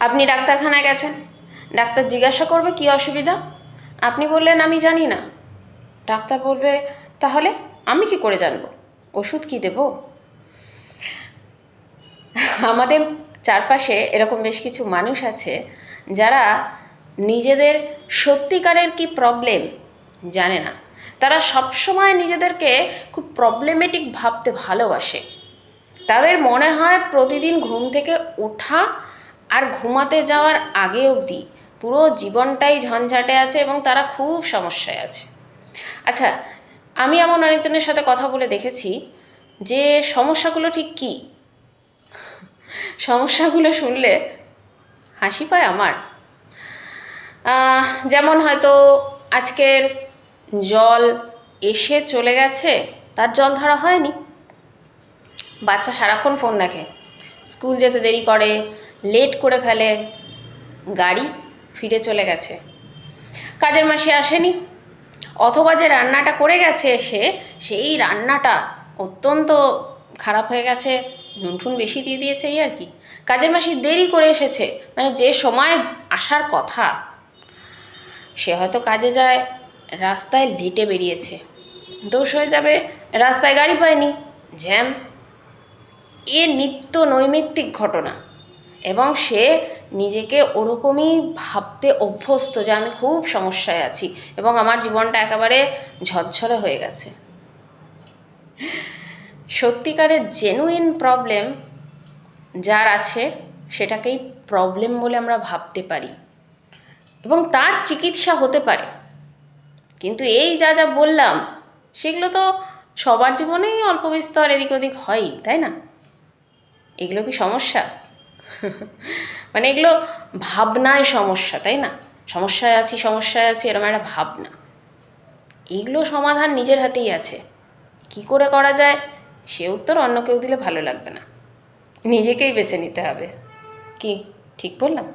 আপনি ডাক্তারখানায় গেছেন, ডাক্তার জিজ্ঞাসা করবে কী অসুবিধা, আপনি বললেন আমি জানি না। ডাক্তার বলবে তাহলে আমি কি করে জানবো, ওষুধ কি দেব? আমাদের চারপাশে এরকম বেশ কিছু মানুষ আছে যারা নিজেদের সত্যিকারের কি প্রবলেম জানে না। তারা সবসময় নিজেদেরকে খুব প্রবলেমেটিক ভাবতে ভালোবাসে। তাদের মনে হয় প্রতিদিন ঘুম থেকে ওঠা আর ঘুমাতে যাওয়ার আগে অবধি পুরো জীবনটাই ঝঞ্ঝাটে আছে এবং তারা খুব সমস্যায় আছে। আচ্ছা, আমি এমন অনেকজনের সাথে কথা বলে দেখেছি যে সমস্যাগুলো ঠিক কী, সমস্যাগুলো শুনলে হাসি পায় আমার। যেমন হয়তো আজকের জল এসে চলে গেছে, তার জল ধরা হয়নি। বাচ্চা সারাক্ষণ ফোন দেখে, স্কুল যেতে দেরি করে, লেট করে ফেলে, গাড়ি ফিরে চলে গেছে, কাজের মাসি আসেনি, অথবা যে রান্নাটা করে গেছে এসে সেই রান্নাটা অত্যন্ত খারাপ হয়ে গেছে, নুন বেশি দিয়ে দিয়েছে, এই আর কি। কাজের মাসি দেরি করে এসেছে, মানে যে সময় আসার কথা, সে হয়তো কাজে যায়, রাস্তায় লেটে বেরিয়েছে, দোষ হয়ে যাবে রাস্তায় গাড়ি পায়নি, জ্যাম। এ নিত্য নৈমিত্তিক ঘটনা, এবং সে নিজেকে ওরকমই ভাবতে অভ্যস্ত যে আমি খুব সমস্যায় আছি এবং আমার জীবনটা একেবারে ঝরঝরে হয়ে গেছে। সত্যিকারের জেনুইন প্রবলেম যার আছে সেটাকেই প্রবলেম বলে আমরা ভাবতে পারি এবং তার চিকিৎসা হতে পারে। কিন্তু এই যা যা বললাম সেগুলো তো সবার জীবনেই অল্প বিস্তর এদিক ওদিক হয়ই, তাই না? এগুলো কি সমস্যা? মানে এগুলো ভাবনায় সমস্যা, তাই না? সমস্যায় আছি এরকম একটা ভাবনা। এগুলো সমাধান নিজের হাতেই আছে। কি করে করা যায় সে উত্তর অন্য কেউ দিলে ভালো লাগবে না, নিজেকেই বেছে নিতে হবে। কি ঠিক বললাম?